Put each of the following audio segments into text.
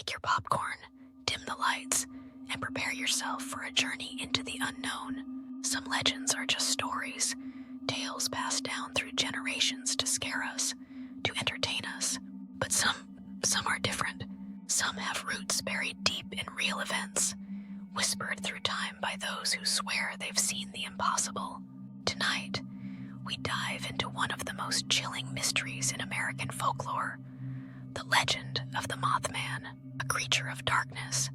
Take your popcorn, dim the lights, and prepare yourself for a journey into the unknown. Some legends are just stories, tales passed down through generations to scare us, to entertain us. But some are different. Some have roots buried deep in real events, whispered through time by those who swear they've seen the impossible. Tonight, we dive into one of the most chilling mysteries in American folklore, the legend of the Mothman, a creature of darkness,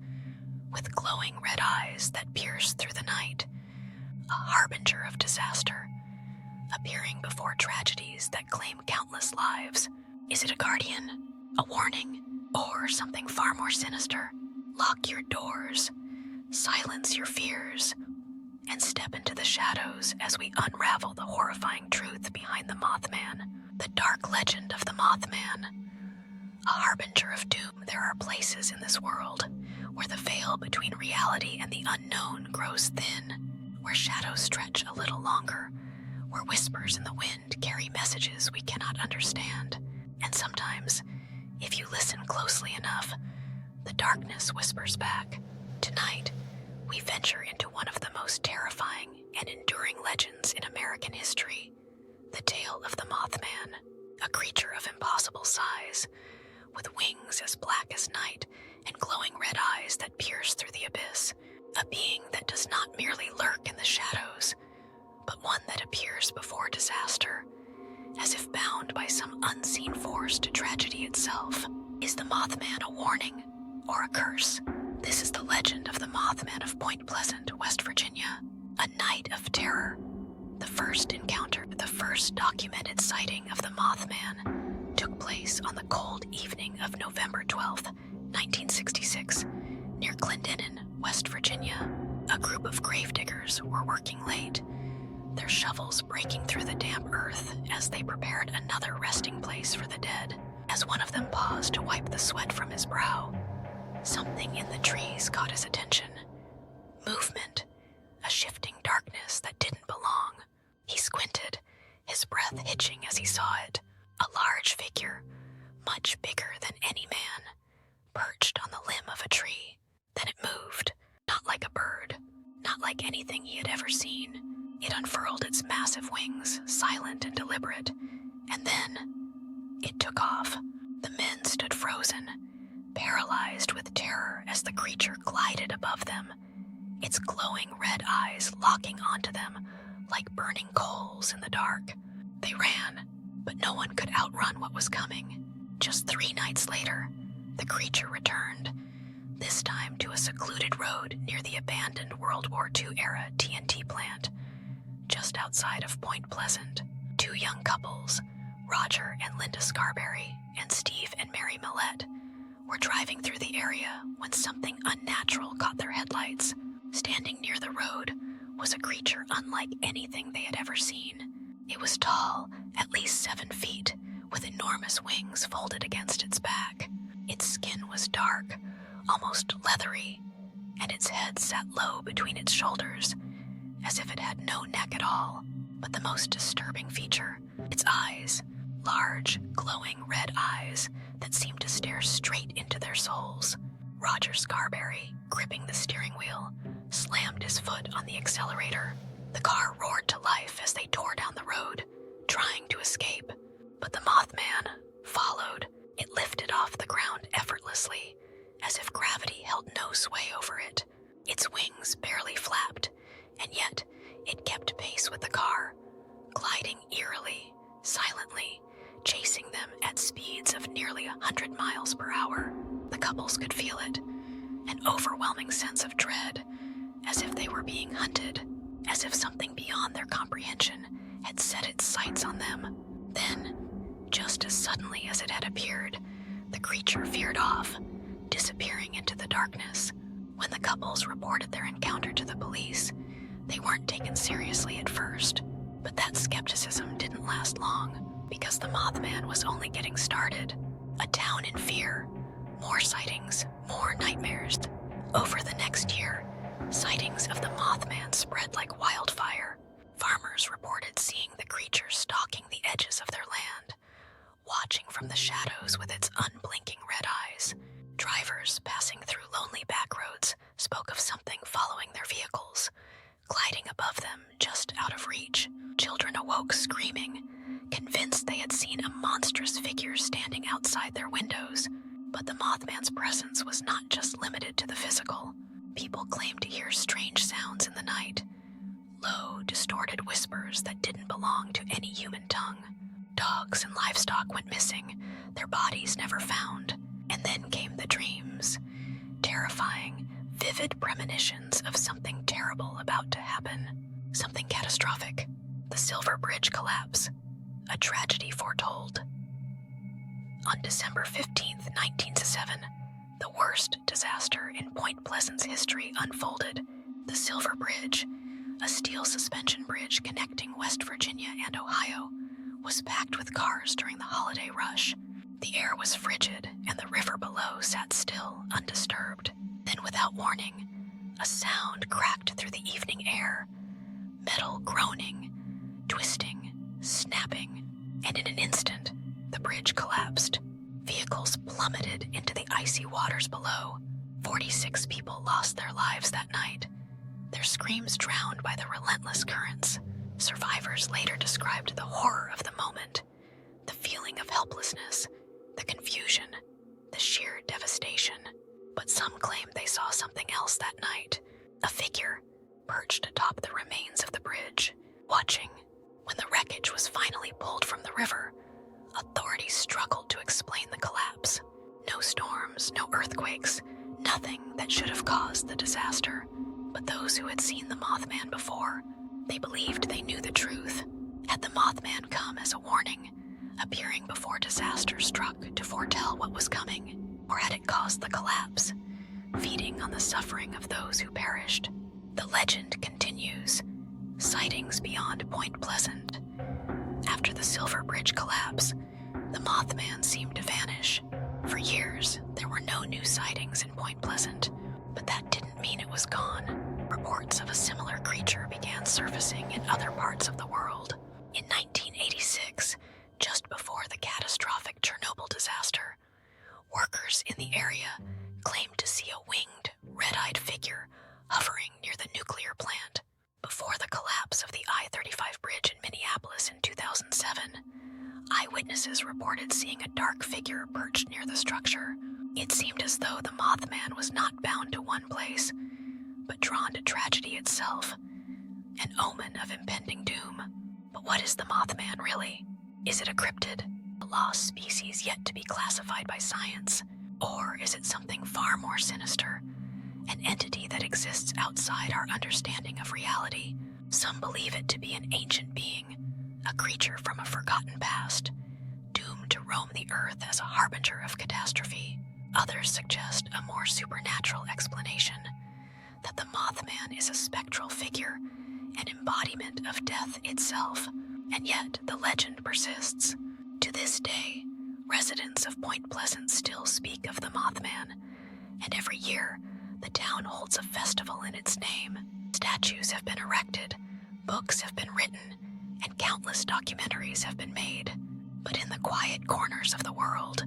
with glowing red eyes that pierce through the night, a harbinger of disaster, appearing before tragedies that claim countless lives. Is it a guardian, a warning, or something far more sinister? Lock your doors, silence your fears, and step into the shadows as we unravel the horrifying truth behind the Mothman, the dark legend of the Mothman. A harbinger of doom, there are places in this world where the veil between reality and the unknown grows thin, where shadows stretch a little longer, where whispers in the wind carry messages we cannot understand. And sometimes, if you listen closely enough, the darkness whispers back. Tonight, we venture into one of the most terrifying and enduring legends in American history, the tale of the Mothman, a creature of impossible size, with wings as black as night and glowing red eyes that pierce through the abyss, a being that does not merely lurk in the shadows, but one that appears before disaster, as if bound by some unseen force to tragedy itself. Is the Mothman a warning or a curse? This is the legend of the Mothman of Point Pleasant, West Virginia, a night of terror. The first encounter, the first documented sighting of the Mothman, took place on the cold evening of November 12th, 1966, near Clendenin, West Virginia. A group of gravediggers were working late, their shovels breaking through the damp earth as they prepared another resting place for the dead. As one of them paused to wipe the sweat from his brow, something in the trees caught his attention. Movement, a shifting darkness that didn't belong. He squinted, his breath hitching as he saw it. A large figure, much bigger than any man, perched on the limb of a tree. Then it moved, not like a bird, not like anything he had ever seen. It unfurled its massive wings, silent and deliberate, and then it took off. The men stood frozen, paralyzed with terror as the creature glided above them, its glowing red eyes locking onto them like burning coals in the dark. They ran, but no one could outrun what was coming. Just 3 nights later, the creature returned, this time to a secluded road near the abandoned World War II-era TNT plant, just outside of Point Pleasant. 2 young couples, Roger and Linda Scarberry and Steve and Mary Millette, were driving through the area when something unnatural caught their headlights. Standing near the road was a creature unlike anything they had ever seen. It was tall, at least 7 feet, with enormous wings folded against its back. Its skin was dark, almost leathery, and its head sat low between its shoulders, as if it had no neck at all. But the most disturbing feature, its eyes, large, glowing red eyes that seemed to stare straight into their souls. Roger Scarberry, gripping the steering wheel, slammed his foot on the accelerator. The car roared to life as they tore down the road, trying to escape. But the Mothman followed. It lifted off the ground effortlessly, as if gravity held no sway over it. Its wings barely flapped, and yet it kept pace with the car, gliding eerily, silently, chasing them at speeds of nearly 100 miles per hour. The couples could feel it, an overwhelming sense of dread, as if they were being hunted, as if something beyond their comprehension had set its sights on them. Then, just as suddenly as it had appeared, the creature veered off, disappearing into the darkness. When the couples reported their encounter to the police, they weren't taken seriously at first. But that skepticism didn't last long, because the Mothman was only getting started. A town in fear, more sightings, more nightmares. Over the next year, sightings of the Mothman spread like wildfire. Farmers reported seeing the creature stalking the edges of their land, watching from the shadows with its unblinking red eyes. Drivers travelers passing through lonely back roads spoke of something following their vehicles, gliding above them just out of reach. Children awoke screaming, convinced they had seen a monstrous figure standing outside their windows. But the Mothman's presence was not just limited to the physical. People claimed to hear strange sounds in the night, low, distorted whispers that didn't belong to any human tongue. Dogs and livestock went missing, their bodies never found. And then came the dreams, terrifying, vivid premonitions of something terrible about to happen, something catastrophic. The Silver Bridge collapse, a tragedy foretold. On December 15th, 1907, the worst disaster in Point Pleasant's history unfolded. The Silver Bridge, a steel suspension bridge connecting West Virginia and Ohio, was packed with cars during the holiday rush. The air was frigid, and the river below sat still, undisturbed. Then, without warning, a sound cracked through the evening air. Metal groaning, twisting, snapping, and in an instant, the bridge collapsed. Vehicles plummeted into the icy waters below. 46 people lost their lives that night, their screams drowned by the relentless currents. Survivors later described the horror of the moment, the feeling of helplessness, the confusion, the sheer devastation. But some claim they saw something else that night, a figure perched atop the remains of the bridge, watching. When the wreckage was finally pulled from the river, authorities struggled to explain the collapse. No storms, no earthquakes, nothing that should have caused the disaster. But those who had seen the Mothman before, they believed they knew the truth. Had the Mothman come as a warning, appearing before disaster struck to foretell what was coming? Or had it caused the collapse, feeding on the suffering of those who perished? The legend continues. Sightings beyond Point Pleasant. After the Silver Bridge collapse, the Mothman seemed to vanish. For years, there were no new sightings in Point Pleasant, but that didn't mean it was gone. Reports of a similar creature began surfacing in other parts of the world. In 1986, just before the catastrophic Chernobyl disaster, workers in the area claimed to see a winged, red-eyed figure hovering near the nuclear plant. Before the collapse of the I-35 bridge in Minneapolis in 2007, eyewitnesses reported seeing a dark figure perched near the structure. It seemed as though the Mothman was not bound to one place, but drawn to tragedy itself, an omen of impending doom. But what is the Mothman really? Is it a cryptid, a lost species yet to be classified by science? Or is it something far more sinister, an entity that exists outside our understanding of reality? Some believe it to be an ancient being, a creature from a forgotten past, doomed to roam the earth as a harbinger of catastrophe. Others suggest a more supernatural explanation, that the Mothman is a spectral figure, an embodiment of death itself. And yet the legend persists. To this day, residents of Point Pleasant still speak of the Mothman, and every year, the town holds a festival in its name. Statues have been erected, books have been written, and countless documentaries have been made. But in the quiet corners of the world,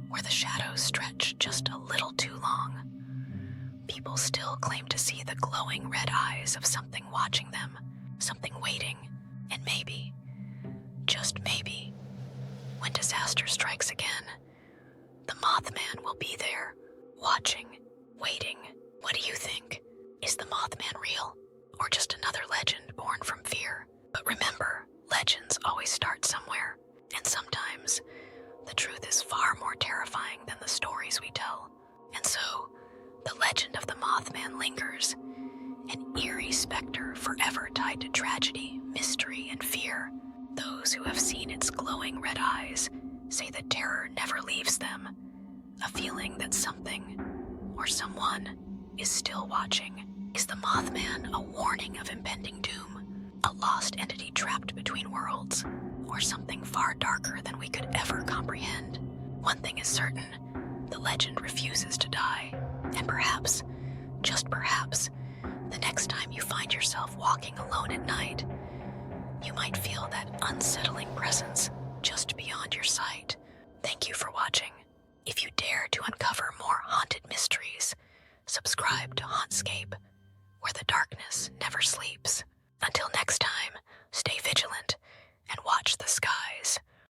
where the shadows stretch just a little too long, people still claim to see the glowing red eyes of something watching them, something waiting, and maybe, just maybe, when disaster strikes again, the Mothman will be there, watching, waiting. What do you think? Is the Mothman real, or just another legend born from fear? But remember, legends always start somewhere, and sometimes the truth is far more terrifying than the stories we tell. And so, the legend of the Mothman lingers, an eerie specter forever tied to tragedy, mystery, and fear. Those who have seen its glowing red eyes say the terror never leaves them, a feeling that something, or someone, is still watching. Is the Mothman a warning of impending doom, a lost entity trapped between worlds, or something far darker than we could ever comprehend? One thing is certain, the legend refuses to die, and perhaps, just perhaps, the next time you find yourself walking alone at night, you might feel that unsettling presence just beyond your sight. Thank you for watching. If you dare to uncover more haunted mysteries, subscribe to HauntScape, where the darkness never sleeps.